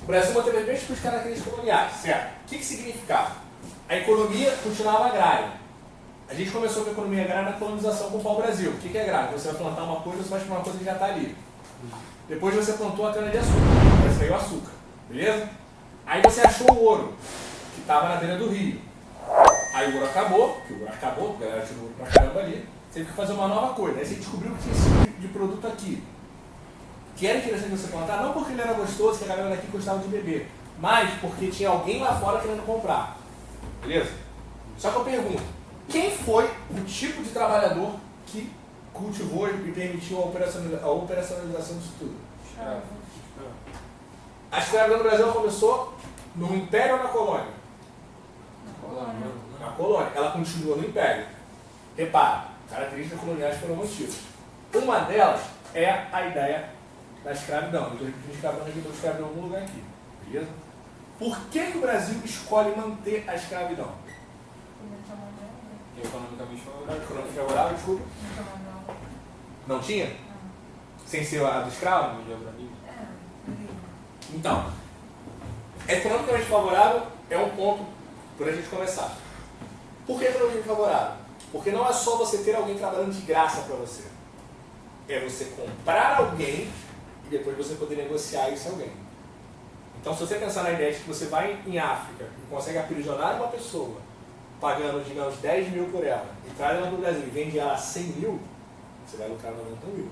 O Brasil manteve as mesmas características coloniais, certo? O que significava? A economia continuava agrária. A gente começou com a economia agrária na colonização com o pau-brasil. O que é agrário? Você vai plantar uma coisa, você vai plantar uma coisa que já está ali. Depois você plantou a cana-de-açúcar, aí saiu o açúcar, beleza? Aí você achou o ouro, que estava na beira do rio. Aí o ouro acabou, a galera tirou o ouro pra caramba ali, você teve que fazer uma nova coisa. Aí você descobriu que tinha esse tipo de produto aqui. Que era interessante você plantar, não porque ele era gostoso, que a galera daqui gostava de beber, mas porque tinha alguém lá fora querendo comprar. Beleza? Só que eu pergunto, quem foi o tipo de trabalhador que cultivou e permitiu a operacionalização disso tudo? A escravidão no Brasil começou no Império ou na colônia? Na colônia. Ela continua no Império. Repara, características coloniais foram mantidas. Uma delas é a ideia da escravidão. Eu estou repetindo escravidão aqui, escravidão em algum lugar aqui. Beleza? Por que o Brasil escolhe manter a escravidão? Economicamente favorável. Economicamente favorável, desculpa. Não tinha? Sem ser a do escravo? Então, economicamente favorável é um ponto para a gente começar. Por que economicamente favorável? Porque não é só você ter alguém trabalhando de graça para você. É você comprar alguém e depois você poder negociar esse alguém. Então, se você pensar na ideia de que você vai em África e consegue aprisionar uma pessoa pagando, digamos, 10 mil por ela e traz ela para o Brasil e vende ela a 100 mil, você vai lucrar 90 mil.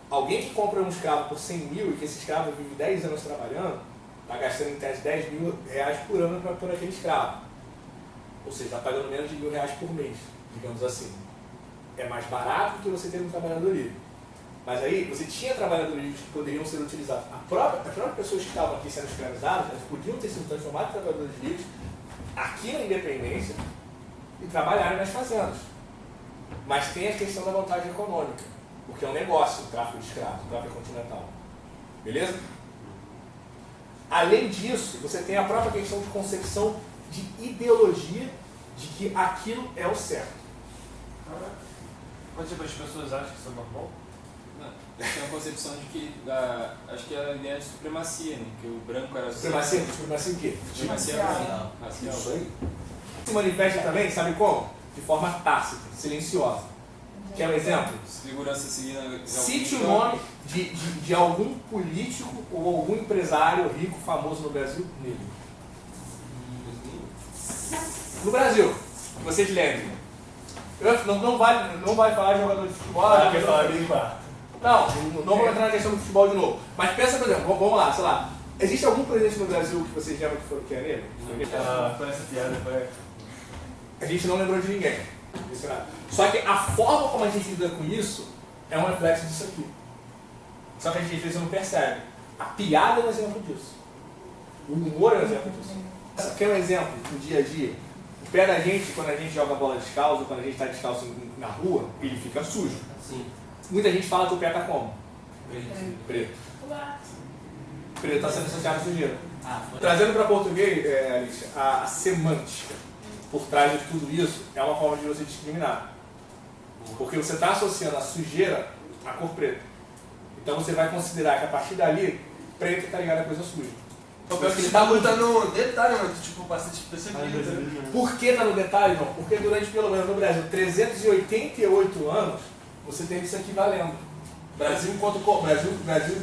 Alguém que compra um escravo por 100 mil e que esse escravo vive 10 anos trabalhando, está gastando em tese 10 mil reais por ano por aquele escravo. Ou seja, está pagando menos de R$1.000 por mês, digamos assim. É mais barato do que você ter um trabalhador livre. Mas aí, você tinha trabalhadores livres que poderiam ser utilizados. As próprias pessoas que estavam aqui sendo escravizadas, elas podiam ter sido transformadas em trabalhadores livres aqui na independência e trabalharem nas fazendas. Mas tem a questão da vantagem econômica, porque é um negócio, o tráfico de escravos, o tráfico continental. Beleza? Além disso, você tem a própria questão de concepção de ideologia de que aquilo é o certo. Quantas as pessoas acham que isso é normal? Não. Tem uma concepção de que, acho que é a ideia de supremacia, né? Que o branco era... Supremacia? Supremacia o quê? Supremacia racial. Isso aí. Se manifesta também, sabe como? De forma tácita, silenciosa. Quer um exemplo? Segurança civil. Cite o nome de algum político ou algum empresário rico, famoso no Brasil, negro. No Brasil, que vocês lembrem. Não vai falar de jogador de futebol. Não vou entrar na questão do futebol de novo. Mas pensa, por exemplo, vamos lá, sei lá. Existe algum presidente no Brasil que vocês lembram que é negro? Foi essa piada, foi. A gente não lembrou de ninguém. Só que a forma como a gente lida com isso é um reflexo disso aqui. Só que a gente às vezes não percebe. A piada é um exemplo disso. O humor é um exemplo disso. Essa aqui é um exemplo do dia a dia. O pé da gente, quando a gente joga bola descalço, quando a gente está descalço na rua, ele fica sujo. Sim. Muita gente fala que o pé está como? Preto. Preto está sendo associado à sujeira. Trazendo para português, Alicia, a semântica por trás de tudo isso é uma forma de você discriminar. Porque você está associando a sujeira à cor preta. Então você vai considerar que a partir dali, preto está ligado a coisa suja. Então, ele está muito no detalhe, mas tipo, bastante percebido. Por que está no detalhe, não? Porque durante, pelo menos no Brasil, 388 anos, você teve isso aqui valendo. Brasil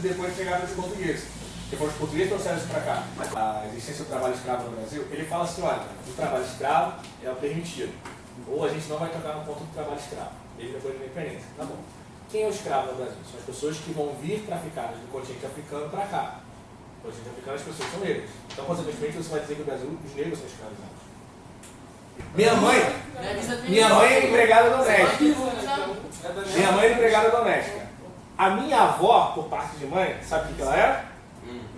depois de chegar para os portugueses. Porque foram os portugueses que trouxeram isso para cá. A existência do trabalho escravo no Brasil, ele fala assim, olha, o trabalho escravo é permitido. Ou a gente não vai tocar no ponto do trabalho escravo, mesmo depois da independência. Tá bom. Quem é o escravo no Brasil? São as pessoas que vão vir traficadas do continente africano para cá. No continente africano as pessoas são negras. Então, consequentemente, você vai dizer que no Brasil os negros são escravizados. Minha mãe é empregada doméstica. Minha mãe é empregada doméstica. A minha avó, por parte de mãe, sabe o que ela era?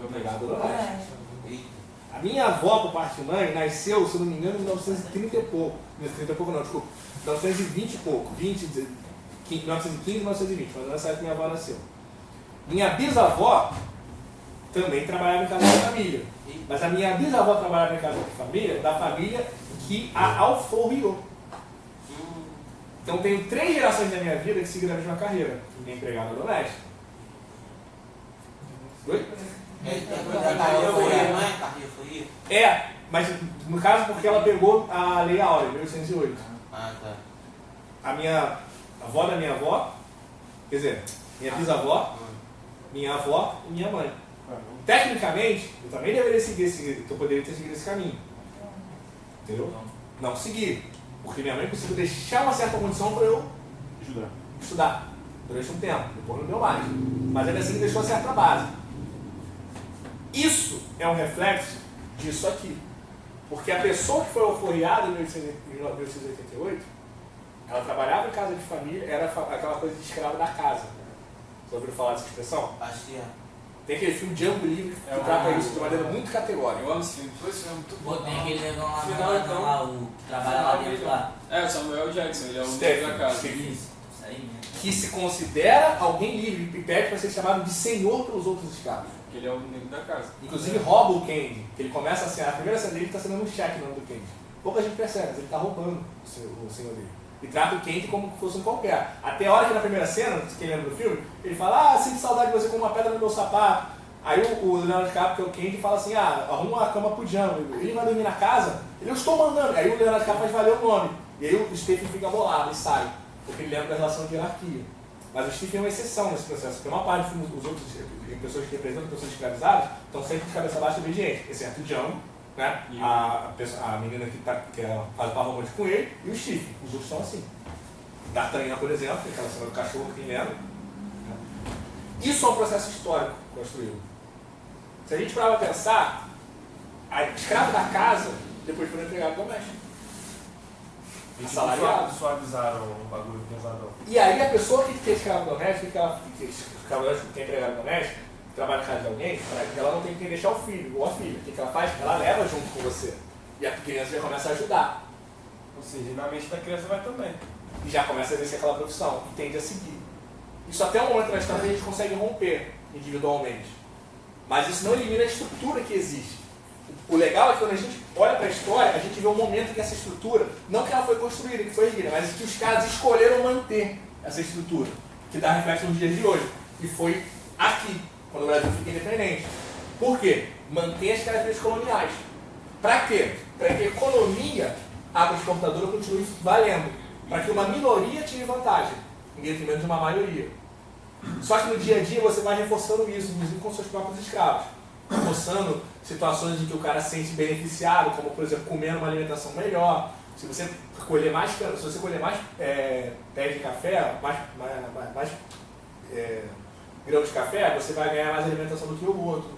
Empregada doméstica. A minha avó, por parte de mãe, nasceu, se não me engano, em 1930 e pouco. 30 e pouco não, desculpa. 1920 e pouco. 1915 e 1920. Mas nessa época minha avó nasceu. Minha bisavó também trabalhava em casa de família. Mas a minha bisavó trabalhava em casa de família, da família que a alforriou. Então tenho 3 gerações da minha vida que seguiram a mesma carreira. Minha empregada doméstica. Oi? É, mas no caso porque ela pegou a Lei Áurea, 1808. Ah, tá. A minha avó da minha avó, quer dizer, minha bisavó, minha avó e minha mãe. Tecnicamente, eu também deveria seguir eu poderia ter seguido esse caminho. Entendeu? Não segui. Porque minha mãe conseguiu deixar uma certa condição para eu estudar durante um tempo. Depois não deu mais. Mas ainda assim deixou uma certa base. Isso é um reflexo disso aqui. Porque a pessoa que foi alforriada em 1888, ela trabalhava em casa de família, era aquela coisa de escravo da casa. Você ouviu falar dessa expressão? Acho que é. Tem aquele filme Django Livre que trata isso de maneira muito categórica. Eu amo esse filme. Esse filme é muito bom. Pô, tem aquele negão lá, Final, então. lá, o que trabalha lá dentro lá. É, o Samuel Jackson, ele é o Stephen, dono da casa. Stephen. Isso aí mesmo. Que se considera alguém livre e pede para ser chamado de senhor pelos outros escravos. Que ele é o negro da casa. Inclusive rouba o Candy, que ele começa a ser, a primeira cena dele está sendo um cheque no nome do Candy. Pouca gente percebe, mas ele está roubando o senhor dele. E trata o Candy como se fosse um qualquer. Até a hora que na primeira cena, quem lembra do filme, ele fala, sinto saudade de você com uma pedra no meu sapato. Aí o Leonardo DiCaprio, que é o Candy, fala assim, arruma uma cama pro Django. Ele vai dormir na casa, eu estou mandando. Aí o Leonardo DiCaprio faz valer o nome. E aí o Stephen fica bolado e sai, porque ele lembra da relação de hierarquia. Mas o Stephen é uma exceção nesse processo, porque uma parte dos outros, pessoas que representam pessoas escravizadas, estão sempre de cabeça baixa e obediente, exceto o Django, né? A menina que faz o par romântico com ele, e o Stephen. Os outros são assim. D'Artagnan, por exemplo, aquela cena do cachorro, quem lembra? Isso é um processo histórico construído. Se a gente parar para pensar, a escravo da casa depois foi empregado doméstico. Assalariado. Suavizaram o bagulho pesadão. E aí a pessoa que é escravo doméstico, escravo doméstico que é empregado doméstico, que trabalha na casa de alguém, ela não tem que deixar o filho ou a filha. O que ela faz? Ela leva junto com você. E a criança já começa a ajudar. Ou seja, na mente da criança vai também. E já começa a exercer aquela profissão e tende a seguir. Isso até um momento na história a gente consegue romper individualmente. Mas isso não elimina a estrutura que existe. O legal é que quando a gente olha para a história, a gente vê um momento que essa estrutura, não que ela foi construída, que foi erguida, mas que os caras escolheram manter essa estrutura, que dá reflexo nos dias de hoje. E foi aqui, quando o Brasil fica independente. Por quê? Manter as características coloniais. Para quê? Para que a economia agroexportadora continue valendo. Para que uma minoria tire vantagem, em detrimento de uma maioria. Só que no dia a dia você vai reforçando isso, inclusive com seus próprios escravos. Reforçando situações em que o cara se sente beneficiado, como por exemplo, comendo uma alimentação melhor. Se você colher mais pés de café, mais grãos de café, você vai ganhar mais alimentação do que o outro.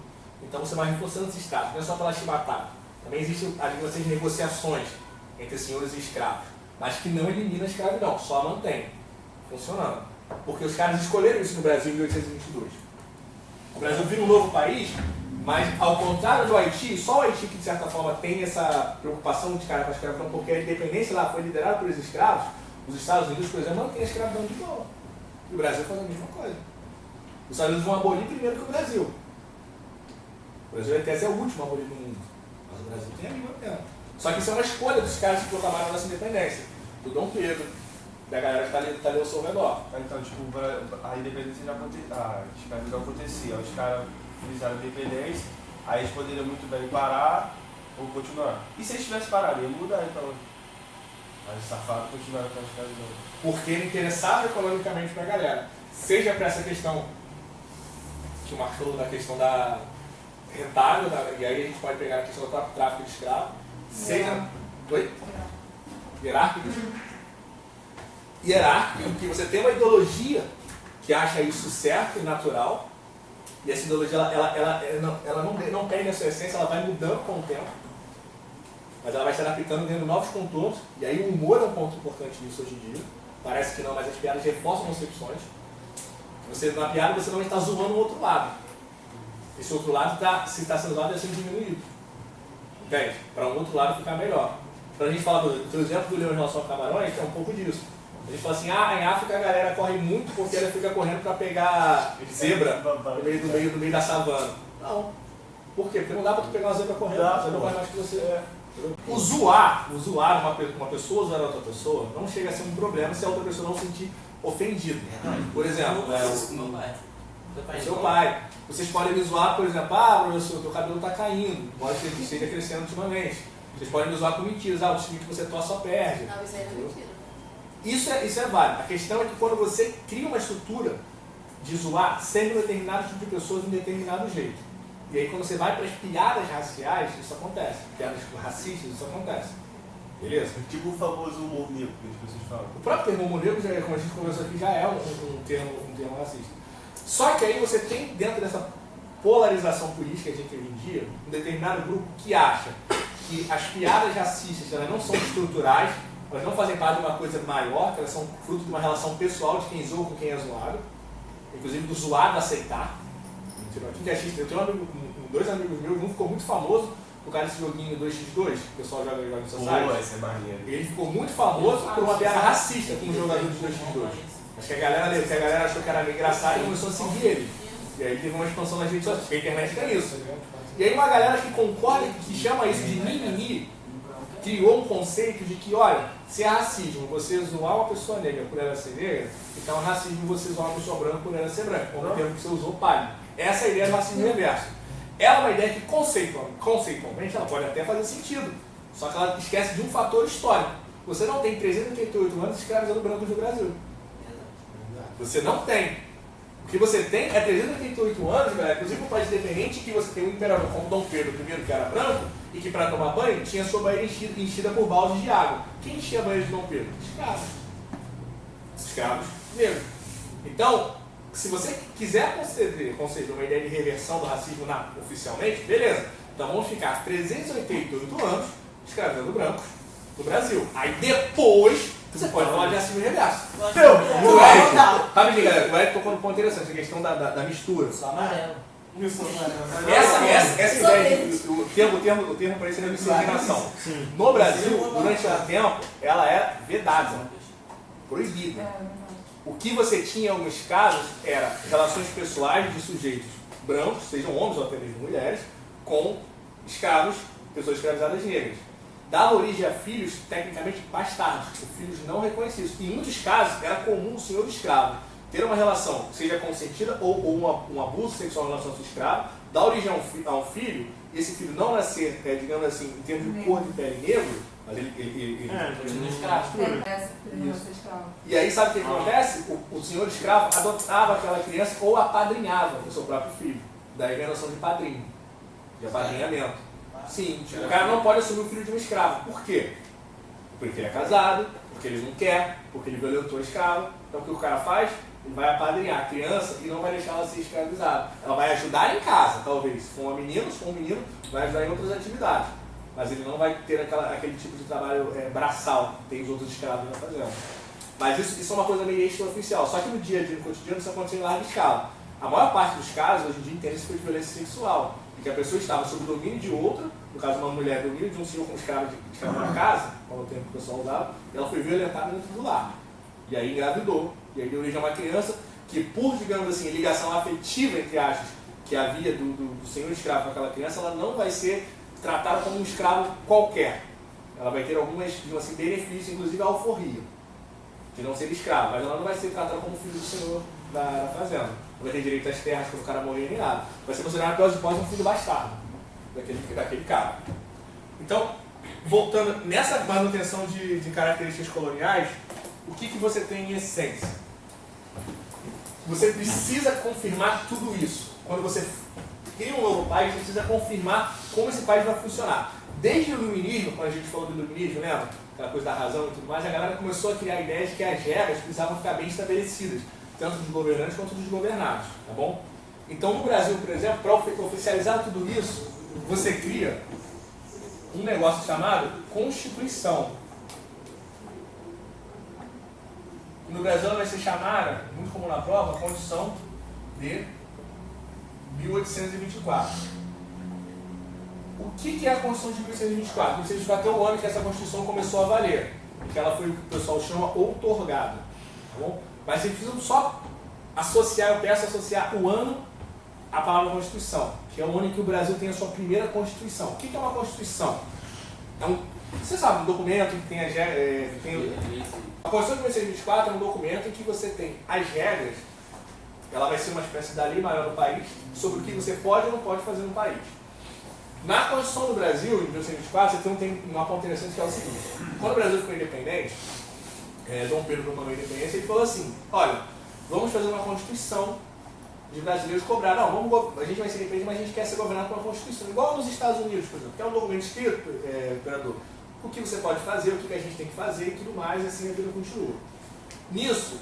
Então você vai reforçando esse status, não é só pela chibatada. Também existem as negociações entre senhores e escravos, mas que não elimina a escravidão, só mantém funcionando. Porque os caras escolheram isso no Brasil em 1822. O Brasil vira um novo país, mas ao contrário do Haiti, só o Haiti que de certa forma tem essa preocupação de cara com a escravidão, porque a independência lá foi liderada por esses escravos. Os Estados Unidos, por exemplo, mantém a escravidão de boa. E o Brasil faz a mesma coisa. Os Estados Unidos vão abolir primeiro que o Brasil. O Brasil, em tese, é o último abolido no mundo. Mas o Brasil tem a mesma pena. Só que isso é uma escolha dos caras que proclamaram a nossa independência. Do Dom Pedro, da galera que está ali ao seu redor. Então, tipo, a independência já acontecia, a escravidão acontecia. Os caras fizeram a independência, aí eles poderiam muito bem parar ou continuar. E se eles tivessem parado, ia mudar então. Aí os safados continuaram com a escravidão. Porque ele interessava economicamente para a galera. Seja para essa questão que o Marcos falou da questão da rentável, e aí a gente pode pegar a questão do próprio tráfico de escravo, seja... Oi? Hierárquico. Hierárquico, em que você tem uma ideologia que acha isso certo e natural, e essa ideologia ela não perde a sua essência, ela vai mudando com o tempo, mas ela vai se adaptando dentro de novos contornos, e aí o humor é um ponto importante nisso hoje em dia. Parece que não, mas as piadas reforçam concepções. Você, na piada você não está zoando o outro lado. Esse outro lado, se está sendo zoado, é sendo diminuído. Entende? Para um outro lado ficar melhor. Quando a gente fala do exemplo do leão em relação ao camarões, é um pouco disso. A gente fala assim, em África a galera corre muito porque ela fica correndo para pegar zebra no meio da savana. Não. Por quê? Porque não dá para tu pegar uma zebra correndo, a zebra corre mais que você. O zoar uma pessoa, zoar outra pessoa, não chega a ser um problema se a outra pessoa não se sentir ofendida. Por exemplo, O seu pai. Vocês podem me zoar, por exemplo, ah, professor, teu cabelo está caindo, pode ser que esteja crescendo ultimamente. Vocês podem me zoar com mentiras, o time que você torce só perde. Não, isso aí não é mentira. Isso é válido. A questão é que quando você cria uma estrutura de zoar sempre um determinado tipo de pessoas de um determinado jeito. E aí quando você vai para as piadas raciais, isso acontece. Piadas racistas, isso acontece. Beleza? Tipo o famoso humor negro que as pessoas falam. O próprio termo humor negro, como a gente conversou aqui, já é um termo racista. Só que aí você tem dentro dessa polarização política que a gente tem hoje em dia, um determinado grupo que acha que as piadas racistas elas não são estruturais, elas não fazem parte de uma coisa maior, que elas são fruto de uma relação pessoal de quem zoa com quem é zoado, inclusive do zoado aceitar. Quem que é xista? Eu tenho dois amigos meus, um ficou muito famoso por causa desse joguinho 2x2, que o pessoal joga no Society. Essa é maneiro. Ele ficou muito famoso por uma piada racista com um jogador de 2x2. Acho que a galera achou que era meio engraçado e começou a seguir ele. E aí teve uma expansão nas redes sociais, porque a internet tem isso. E aí uma galera que concorda, que chama isso de mimimi, criou um conceito de que, olha, se é racismo você zoar uma pessoa negra por ela ser negra, então é racismo você zoar uma pessoa branca por ela ser branca, como o termo que você usou, pálido. Essa é a ideia do racismo reverso. Ela é uma ideia que conceitualmente ela pode até fazer sentido, só que ela esquece de um fator histórico. Você não tem 388 anos escravizando brancos no Brasil. Você não tem. O que você tem é 388 anos, galera, inclusive um país independente que você tem um imperador como Dom Pedro I, que era branco, e que para tomar banho tinha sua banheira enchida por baldes de água. Quem enchia a banheira de Dom Pedro? Escravos. Escravos negros. Então, se você quiser conceder uma ideia de reversão do racismo oficialmente, beleza. Então vamos ficar 388 anos escravizando brancos no Brasil. Aí depois você pode falar de racismo reverso. Rapidinho, galera, o Eric tocou num ponto interessante, a questão da mistura. Só amarelo. Essa ideia, o termo para isso é miscigenação. No Brasil, durante um tempo, ela era vedada, proibida. O que você tinha em alguns casos era relações pessoais de sujeitos brancos, sejam homens ou até mesmo mulheres, com escravos, pessoas escravizadas negras. Dava origem a filhos, tecnicamente, bastardos, filhos não reconhecidos. Em muitos casos, era comum o senhor escravo ter uma relação, seja consentida ou um abuso sexual em relação ao seu escravo, dar origem a um filho, e esse filho não nascer, digamos assim, em termos de cor de pele negro, mas ele escravo. E aí, sabe o que acontece? O senhor escravo adotava aquela criança ou apadrinhava o seu próprio filho. Daí vem a noção de padrinho, de apadrinhamento. Sim, o cara não pode assumir o filho de um escravo. Por quê? Porque ele é casado, porque ele não quer, porque ele violentou a escrava. Então o que o cara faz? Ele vai apadrinhar a criança e não vai deixar ela ser escravizada. Ela vai ajudar em casa, talvez. Se for um menino, vai ajudar em outras atividades. Mas ele não vai ter aquele tipo de trabalho braçal que tem os outros escravos na fazenda. Mas isso é uma coisa meio extraoficial. Só que no dia a dia, no cotidiano, isso acontece em larga escala. A maior parte dos casos, hoje em dia, entende-se por violência sexual. Em que a pessoa estava sob o domínio de outra, no caso uma mulher, domínio de um senhor como escravo na casa, como o tempo que o pessoal usava, e ela foi violentada dentro do lar. E aí engravidou. E aí deu origem a uma criança que, por, digamos assim, ligação afetiva, entre aspas, que havia do senhor escravo com aquela criança, ela não vai ser tratada como um escravo qualquer. Ela vai ter algumas, digamos assim, benefícios, inclusive a alforria, de não ser escravo, mas ela não vai ser tratada como filho do senhor da fazenda. Não vai ter direito às terras quando o cara morrer nem nada. Vai ser considerado pelos hipóteses um filho bastardo daquele cara. Então, voltando nessa manutenção de características coloniais, o que você tem em essência? Você precisa confirmar tudo isso. Quando você cria um novo país, você precisa confirmar como esse país vai funcionar. Desde o iluminismo, quando a gente falou do iluminismo, lembra? Aquela coisa da razão e tudo mais, a galera começou a criar a ideia de que as regras precisavam ficar bem estabelecidas, tanto dos governantes quanto dos governados, tá bom? Então, no Brasil, por exemplo, para oficializar tudo isso, você cria um negócio chamado Constituição. No Brasil ela vai ser chamada, muito comum na prova, a Constituição de 1824. O que é a Constituição de 1824? 1824 é o ano que essa Constituição começou a valer, que ela foi, o pessoal chama, outorgada. Tá bom? Mas vocês precisam só associar, eu peço associar o ano à palavra Constituição, que é o ano em que o Brasil tem a sua primeira Constituição. O que é uma Constituição? Você sabe, um documento que tem a Constituição de 1924 é um documento em que você tem as regras ela vai ser uma espécie da lei maior do país sobre o que você pode ou não pode fazer no país. Na Constituição do Brasil, em 1924, você tem um ponto interessante que é o seguinte: quando o Brasil ficou independente, Dom Pedro proclamou a independência, ele falou assim: olha, vamos fazer uma Constituição de brasileiros cobrar. Não, a gente vai ser independente, mas a gente quer ser governado por uma Constituição, igual nos Estados Unidos, por exemplo, que é um documento escrito, imperador, o que você pode fazer, o que a gente tem que fazer e tudo mais, e assim a vida continua. Nisso,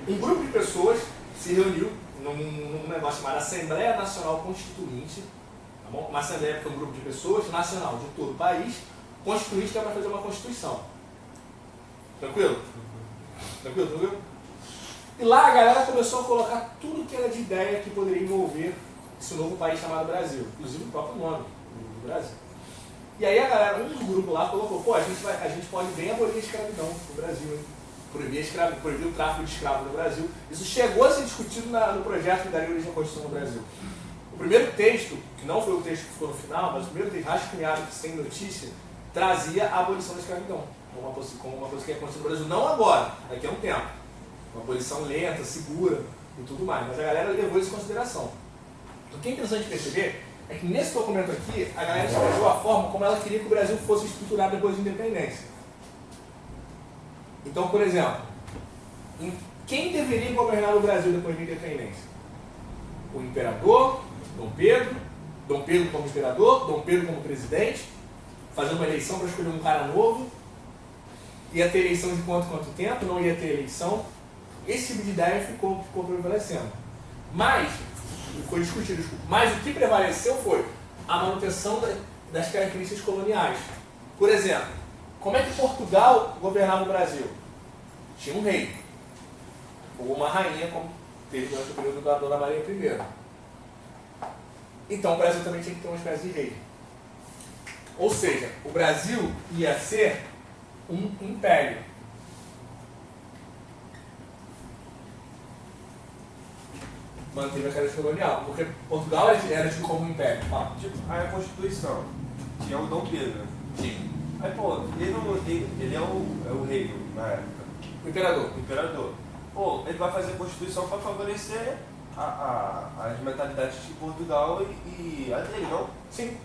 um grupo de pessoas se reuniu num negócio chamado Assembleia Nacional Constituinte, tá bom? Uma assembleia que é um grupo de pessoas nacional de todo o país, constituinte, que é para fazer uma Constituição. Tranquilo? Tranquilo? E lá a galera começou a colocar tudo que era de ideia que poderia envolver esse novo país chamado Brasil, inclusive o próprio nome do Brasil. E aí a galera, um dos grupos lá colocou: pô, a gente pode bem abolir a escravidão no Brasil, hein? Proibir o tráfico de escravos no Brasil. Isso chegou a ser discutido no projeto que daria origem à Constituição no Brasil. O primeiro texto, que não foi o texto que ficou no final, mas o primeiro texto rascunhado, sem notícia, trazia a abolição da escravidão como uma coisa que ia acontecer no Brasil, não agora, daqui a um tempo. Uma abolição lenta, segura e tudo mais. Mas a galera levou isso em consideração. O que é interessante perceber é que nesse documento aqui, a galera escreveu a forma como ela queria que o Brasil fosse estruturado depois da independência. Então, por exemplo, quem deveria governar o Brasil depois da independência? O imperador, Dom Pedro como imperador, Dom Pedro como presidente, fazer uma eleição para escolher um cara novo, ia ter eleição de quanto tempo, não ia ter eleição. Esse tipo de ideia ficou prevalecendo. Mas, foi discutido, mas o que prevaleceu foi a manutenção das características coloniais. Por exemplo, como é que Portugal governava o Brasil? Tinha um rei, ou uma rainha, como teve durante o período da Dona Maria I. Então o Brasil também tinha que ter uma espécie de rei. Ou seja, o Brasil ia ser um império. Manteve a característica colonial, porque Portugal era tido como um império. Aí a Constituição tinha o Dom Pedro, né? Sim. Aí, pô, ele é o rei na época. O imperador. O imperador. Pô, ele vai fazer a Constituição para favorecer as mentalidades de Portugal e a dele, não? Sim.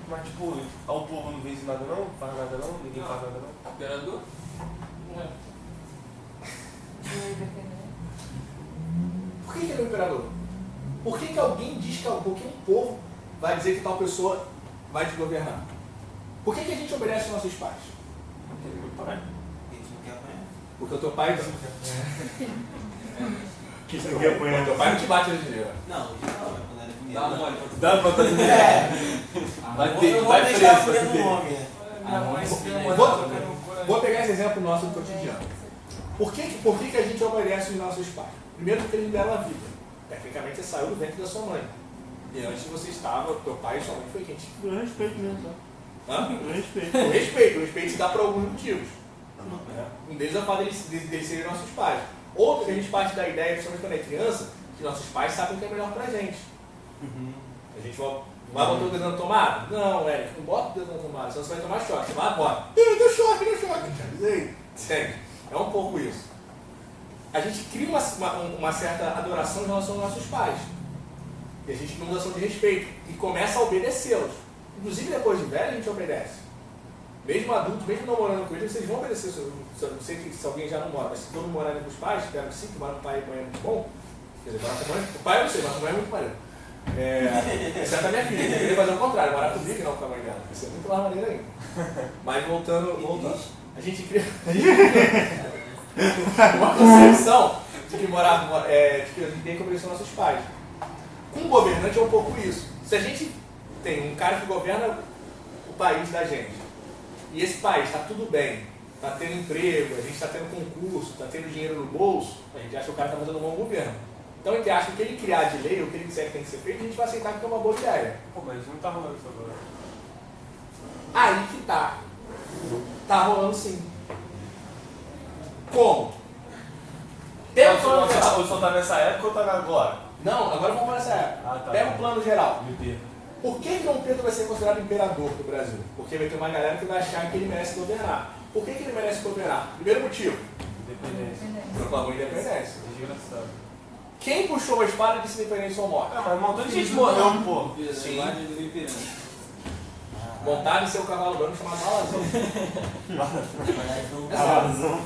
Mas, tipo, o povo não vence nada não? Faz nada não? Ninguém faz nada não? Imperador? Por que ele é o imperador? Por que alguém diz que um povo vai dizer que tal pessoa vai te governar? Por que a gente obedece aos nossos pais? Porque o teu pai não. Que isso aqui apanha. O teu pai não te bate hoje em dia. Não, hoje não, quando era menino. Dá mole. Dá pra fazer. Eu vou deixar fazendo o nome. Vou pegar esse exemplo nosso do cotidiano. Por que a gente obedece aos nossos pais? Primeiro, porque eles deram a vida. Tecnicamente, você saiu do ventre da sua mãe. E antes você estava, teu pai e sua mãe foi quem te... Eu respeito mesmo, tá? Hã? Eu respeito. O respeito se dá por alguns motivos. Um deles é o fato deles serem nossos pais. Outro, a gente parte da ideia, principalmente quando é criança, que nossos pais sabem o que é melhor pra gente. A gente vai botar o dedo na tomada? Não, Eric, não bota o dedo na tomada, senão você vai tomar choque. Você vai embora. Deu choque. Já avisei. Sério. É um pouco isso. A gente cria uma certa adoração em relação aos nossos pais. E a gente tem uma adoração de respeito. E começa a obedecê-los. Inclusive, depois de velho, a gente obedece. Mesmo adulto, mesmo não morando com eles, vocês vão obedecer. Não sei se alguém já não mora, mas se todo mundo morar com os pais, espero que sim, que morar com o pai e mãe é muito bom. Quer dizer, morar com a mãe, o pai eu não sei, mas com a mãe é muito maneiro. Exceto a minha filha, eu queria fazer o contrário, morar comigo e não com a mãe dela. Isso é muito mais maneiro ainda. Mas voltando, a gente cria uma concepção de que de que a gente tem que obedecer aos nossos pais. Com o governante é um pouco isso. Se a gente tem um cara que governa o país da gente, e esse país está tudo bem, está tendo emprego, a gente está tendo concurso, está tendo dinheiro no bolso, a gente acha que o cara está fazendo um bom governo. Então a gente acha que o que ele criar de lei, o que ele disser que tem que ser feito, a gente vai aceitar que é uma boa ideia. Pô, mas não tá rolando isso agora. Aí que tá. Tá rolando sim. Como? Pega o plano geral. O senhor tá nessa época ou tá agora? Não, agora vamos para essa época. Ah, tá. Pega o plano geral. Me perco. Por que Dom Pedro vai ser considerado imperador do Brasil? Porque vai ter uma galera que vai achar que ele merece governar. Por que ele merece governar? Primeiro motivo, Independência. proclamou a independência. Desgraçado. Quem puxou uma espada disse independência ou morte? Ah, mas um montão de gente morreu, pô. Sim. Imagem do Ipiranga. Montado em seu cavalo branco chamado Alazão. Alazão.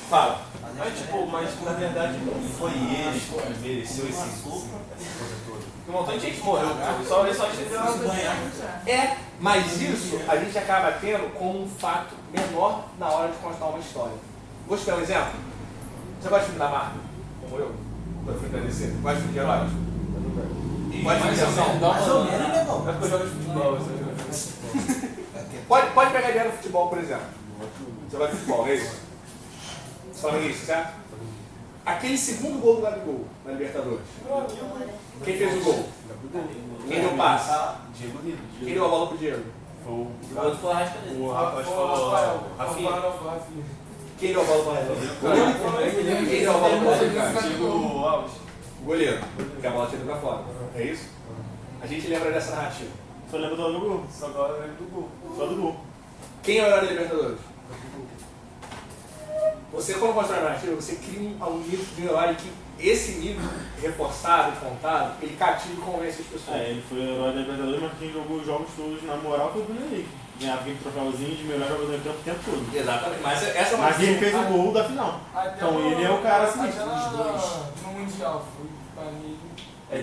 Fala. Mas, tipo, na verdade não foi ele que mereceu esse soco. Um montão de gente morreu, pô. Ele só É, mas isso a gente acaba tendo como um fato menor na hora de contar uma história. Vou te dar um exemplo. Você gosta de filme da Marvel? Como eu? Gosto de filme da DC? Gosta de filme de heróis? Gosta de filme de ação? Mais ou menos, né, bom? É porque eu jogo de futebol, Pode pegar ideia no futebol, por exemplo. Você gosta de futebol, não é isso? Você fala isso, certo? Aquele segundo gol do Gabigol na Libertadores. Quem fez o gol? Quem deu o passe? Diego Ribas. Quem deu a bola pro Diego? O outro foi o Arrascaeta. O Rafa falou. Rafinha. Quem deu a bola pro Rafael? Quem deu a bola pro Rafael? Diego Alves. O goleiro. Que a bola tira pra fora. É isso? A gente lembra dessa narrativa. Só lembra do gol. Só agora eu lembro do gol. Só do gol. Quem é o herói da Libertadores? Você, quando constrói a narrativa, você cria um nível de herói que esse nível reforçado, contado, ele cativa e convence as pessoas. Ele foi o herói da Libertadores, mas quem jogou os jogos todos na moral foi o Bruno Henrique. Ganhava aquele troféuzinho de melhor jogador em campo o tempo todo. Exatamente, mas essa é uma Mas ele fez o gol da final. Então ele é o cara sinistro. Os dois. No Mundial, foi pra mim. É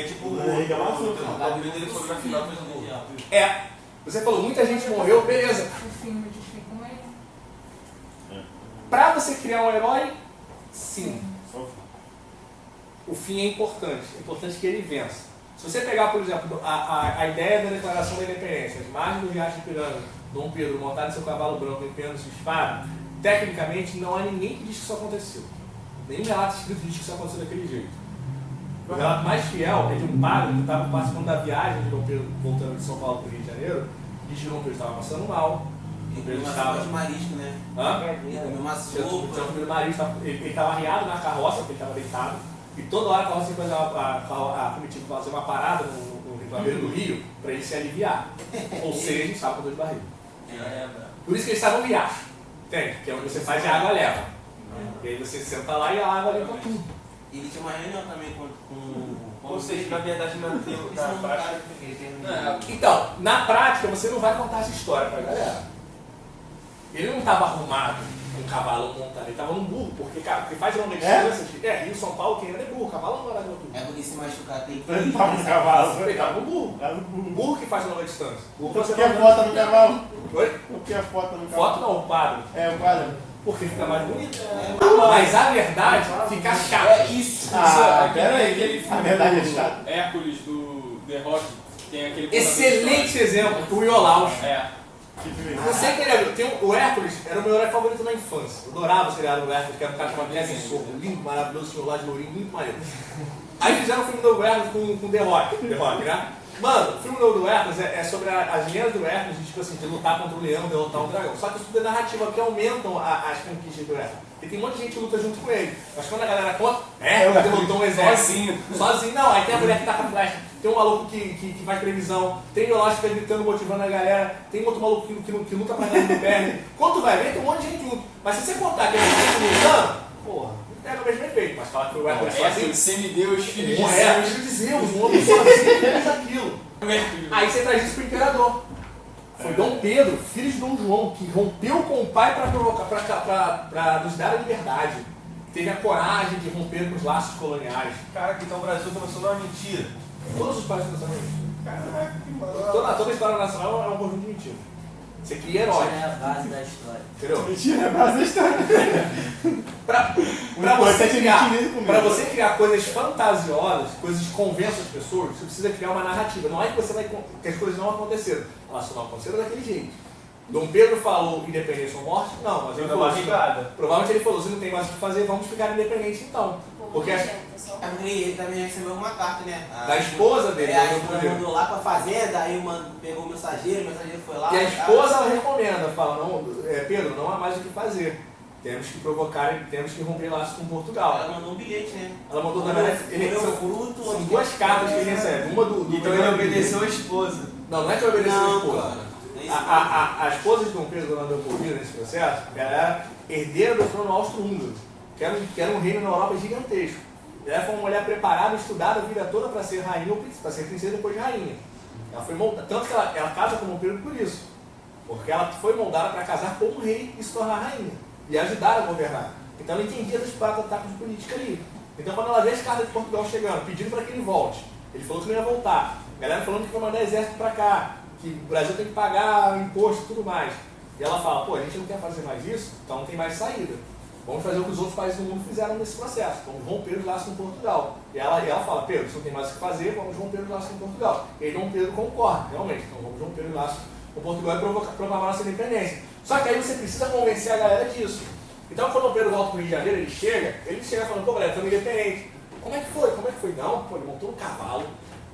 tipo O Henrique amassou. o bagulho dele foi na final, fez o gol. É. Você falou, muita gente morreu, beleza. O filme de como é? Pra você criar um herói, sim. Só O fim é importante que ele vença. Se você pegar, por exemplo, a ideia da declaração da independência, as margens do Riacho de Piranga, Dom Pedro montado em seu cavalo branco empenhando sua espada, tecnicamente não há ninguém que diz que isso aconteceu. Nenhum relato escrito diz que isso aconteceu daquele jeito. O relato mais fiel é de um padre que estava participando da viagem de Dom Pedro, voltando de São Paulo para o Rio de Janeiro, diz que Dom Pedro estava passando mal. Ele comeu uma sopa de marisco, né? Hã? Ele comeu uma Tinha sopa. comido marisco, ele estava arriado na carroça, porque ele estava deitado, e toda hora a carroça ia fazer a comitiva fazer uma parada na beira do rio para ele se aliviar. Ou seja, estava com dor de barriga. Por isso que ele estava no riacho, entende? Que é onde você faz e a água leva. E aí você senta lá e a água limpa tudo. Ele tinha uma reunião também com Ou seja, na verdade, na prática. Então, na prática, você não vai contar essa história pra galera. Ele não estava arrumado um cavalo montado, ele estava num burro, porque faz longa distância. Rio, São Paulo, quem anda é burro, cavalo não anda de altura. É porque se machucar tem que. Ele tava no cavalo. Ele estava no burro. Tava no burro. Burro que faz longa distância. Burro Por você que não a anda- foto no cavalo? Oi? Por que a foto no cavalo? Foto não, o quadro. É, o quadro. Porque fica mais bonito. Mas a verdade fica chata. É isso. Ah, aquele peraí. filme A verdade é do chata. Hércules do The Rock, tem aquele. Excelente exemplo, o Iolaus. É. Que filme. Não sei quem é, o Hércules era o meu herói favorito na infância. Eu adorava o seriado do Hércules, que era um cara chamado Kevin Sorbo, lindo, maravilhoso, tinha o Lodge Lourinho, muito maneiro. Aí fizeram o filme do Hércules com The Rock, né? Mano, o filme do Hércules é sobre as lendas do Hércules, de, tipo assim, de lutar contra o leão, derrotar um dragão. Só que isso tudo é narrativa, que aumentam as conquistas do Hércules. E tem um monte de gente que luta junto com ele. Mas quando a galera conta, ele derrotou um exército. Sozinho. Não, aí tem a mulher que tá com a flecha, tem um maluco que faz previsão, tem o Iolaus que fica gritando, motivando a galera, tem outro maluco que luta pra ganhar no perde. Quando tu vai ver, tem um monte de gente junto. Mas se você contar que ele tá lutando, porra, é o mesmo efeito. Mas fala que o Hércules sozinho. Semideus, filho de Um Zeus. filho de Zeus, um homem sozinho fez aquilo. Aí você traz isso pro imperador. Foi Dom Pedro, filho de Dom João, que rompeu com o pai para provocar, para nos dar a liberdade. Teve a coragem de romper com os laços coloniais. Caraca, então o Brasil começou numa mentira. Todos os países nacionais. Caraca, que mano. Toda a história nacional é um conjunto de mentiras. Você cria heróis. É a base da história. Entendeu? Mentira, é base da história. Pra você criar coisas fantasiosas, coisas que convençam as pessoas, você precisa criar uma narrativa. Não é que você vai que as coisas não aconteceram. Elas só não aconteceram daquele jeito. Dom Pedro falou independência ou morte? Não, mas ele falou assim, provavelmente ele falou, se não tem mais o que fazer, vamos ficar independentes então. Porque É porque ele também recebeu uma carta, né? da esposa dele, A Dom esposa Pedro. mandou lá pra fazenda, aí pegou o mensageiro foi lá. E a esposa ela recomenda, fala, não, Pedro, não há mais o que fazer. Temos que provocar, temos que romper laços com Portugal. Ela mandou um bilhete, né? Ela mandou na verdade, são duas cartas que ele recebe. Uma do Então ele obedeceu a esposa. Não é que ele obedeceu a Não, esposa. cara. A esposa de Dom Pedro, Dona Leopoldina, nesse processo, ela era herdeira do trono austro-húngaro. que era um reino na Europa gigantesco. Ela foi uma mulher preparada, estudada a vida toda para ser rainha ou para ser princesa depois de rainha. Ela foi moldada, tanto que ela casa com o Dom Pedro por isso. Porque ela foi moldada para casar com um rei e se tornar rainha. E ajudar a governar. Então ela entendia dos ataques de política ali. Então quando ela vê as cartas de Portugal chegando, pedindo para que ele volte, ele falou que não ia voltar. A galera falando que vai mandar exército para cá, que o Brasil tem que pagar imposto e tudo mais. E ela fala, pô, a gente não quer fazer mais isso, então não tem mais saída. Vamos fazer o que os outros países do mundo fizeram nesse processo. Vamos romper os laços com Portugal. E ela fala, Pedro, se não tem mais o que fazer, vamos romper os laços com Portugal. E aí Dom Pedro concorda, realmente. Então vamos romper os laços com Portugal e proclamar nossa independência. Só que aí você precisa convencer a galera disso. Então quando o Pedro volta para o Rio de Janeiro, ele chega falando, pô, galera, estamos independentes. Como é que foi? Não, pô, ele montou um cavalo,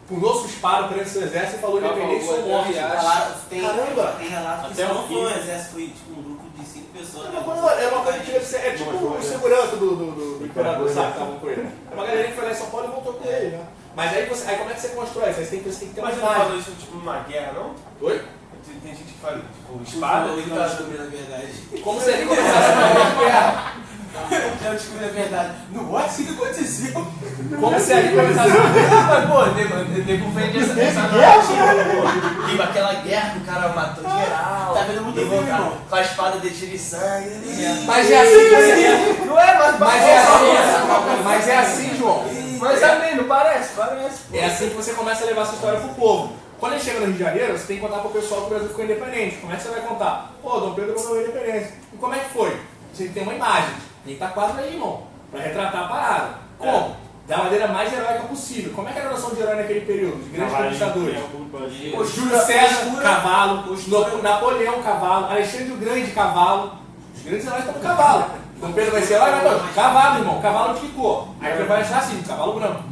punou sua espada perante seu exército e falou independente, sou morte. Caramba! Tem relato que Até isso não o foi um fim. exército, foi tipo um grupo de 5 pessoas. É uma coisa que tinha que ser, é tipo o segurança do imperador, sabe, que estavam com ele. É uma galerinha que foi lá em São Paulo e voltou com ele, né? Mas aí como é que você constrói isso? Aí você tem que ter uma Mas você não imagem. falou isso tipo numa guerra, não? Oi? Tem gente que fala, tipo, espada Eu e não descobri na verdade. Como se ele começasse uma guerra. Eu descobri na verdade. Não é assim que aconteceu. Como se ele começasse uma Mas, pô, nego vende essa narrativa, pô. Tipo, aquela guerra que o cara matou geral. Tá vendo muito filme, irmão? Com a espada de tiro e sangue. Mas é assim que você... Não é, Mas é assim, João. Mas também, não parece? Parece, pô. É assim que você começa a levar essa história pro povo. Quando ele chega no Rio de Janeiro, você tem que contar pro pessoal que o Brasil ficou independente. Como é que você vai contar? Pô, Dom Pedro mandou a independência. E como é que foi? Você tem uma imagem. Tem que estar quadro aí, irmão. Pra retratar a parada. Como? Da maneira mais heróica possível. Como é que era a noção de herói naquele período? De grandes conquistadores. Júlio César, cavalo. Napoleão, cavalo. Alexandre o Grande, cavalo. Os grandes heróis estão no cavalo. Dom Pedro vai ser herói, mas cavalo, irmão. Cavalo de cor. Aí ele vai achar assim, cavalo branco.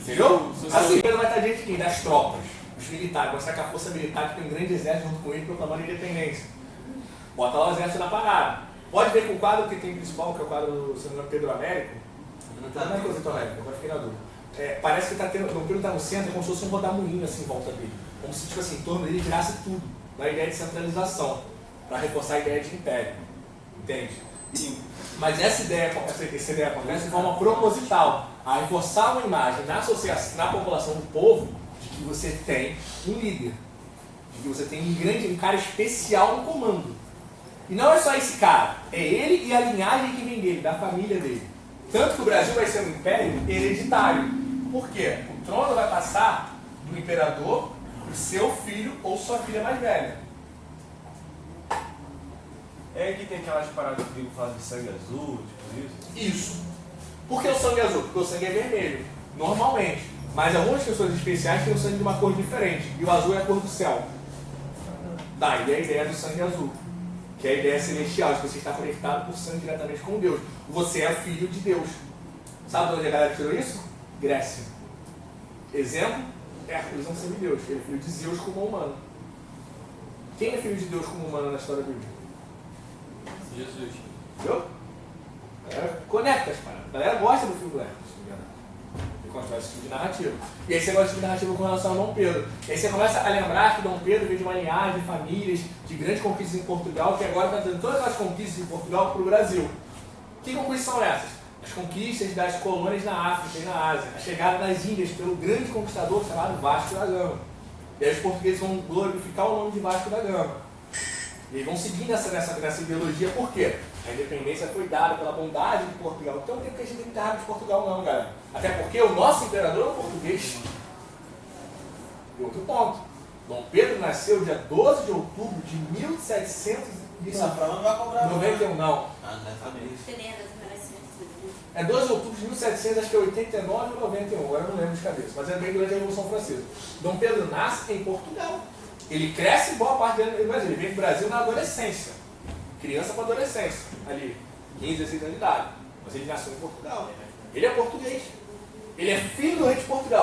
Entendeu? Assim, Pedro vai estar diante de quem? Das tropas. Os militares. Mostrar que a força militar que tem um grande exército junto com ele proclamando a independência. Bota lá o exército na parada. Pode ver que o quadro que tem principal, que é o quadro do senador Pedro Américo, não é coisa tão Américo, agora fiquei na dúvida. Parece que tá tendo, o Dom Pedro está no centro, é como se fosse um rodamuinho assim em volta dele. Como se tipo assim, em torno dele virasse tudo, na ideia de centralização, para reforçar a ideia de império. Entende? Sim. Mas essa ideia acontece de forma proposital, a reforçar uma imagem na associação, na população do povo, de que você tem um líder, de que você tem um cara especial no comando. E não é só esse cara, é ele e a linhagem que vem dele, da família dele. Tanto que o Brasil vai ser um império hereditário. Por quê? O trono vai passar do imperador para o seu filho ou sua filha mais velha. É que tem aquelas paradas que falam de sangue azul, tipo isso. Isso. Por que o sangue azul? Porque o sangue é vermelho, normalmente. Mas algumas pessoas especiais têm o sangue de uma cor diferente. E o azul é a cor do céu. Daí a ideia do sangue azul. Que é a ideia celestial, de você está conectado por sangue diretamente com Deus. Você é filho de Deus. Sabe de onde a galera tirou isso? Grécia. Exemplo, Hércules é um semideus, ele é filho de Zeus como humano. Quem é filho de Deus como humano na história bíblica? Jesus. Entendeu? A galera conecta as paradas. A galera gosta do filme do Hércules, se não me engano. E constrói esse tipo de narrativa. E aí você gosta de tipo de narrativa com relação a Dom Pedro. E aí você começa a lembrar que Dom Pedro veio de uma linhagem de famílias, de grandes conquistas em Portugal, que agora está dando todas as conquistas em Portugal para o Brasil. Que conquistas são essas? As conquistas das colônias na África e na Ásia. A chegada nas Índias pelo grande conquistador chamado Vasco da Gama. E aí os portugueses vão glorificar o nome de Vasco da Gama. E eles vão seguir nessa ideologia, por quê? A independência foi dada pela bondade de Portugal. Então não tem que a gente tem que ter raiva de Portugal não, galera. Até porque o nosso imperador é um português. E outro ponto. Dom Pedro nasceu dia 12 de outubro de 1791. Não vai cobrar. Não. Não é Fernanda, do Renascimento. É 12 de outubro de 1700, acho que é 89 ou 91, agora eu não lembro de cabeça. Mas é bem durante a Revolução Francesa. Dom Pedro nasce em Portugal. Ele cresce boa parte dele no Brasil. Ele vem para o Brasil na adolescência. Criança para adolescência, ali, 15, 16 anos de idade. Mas ele nasceu em Portugal. Ele é português. Ele é filho do rei de Portugal.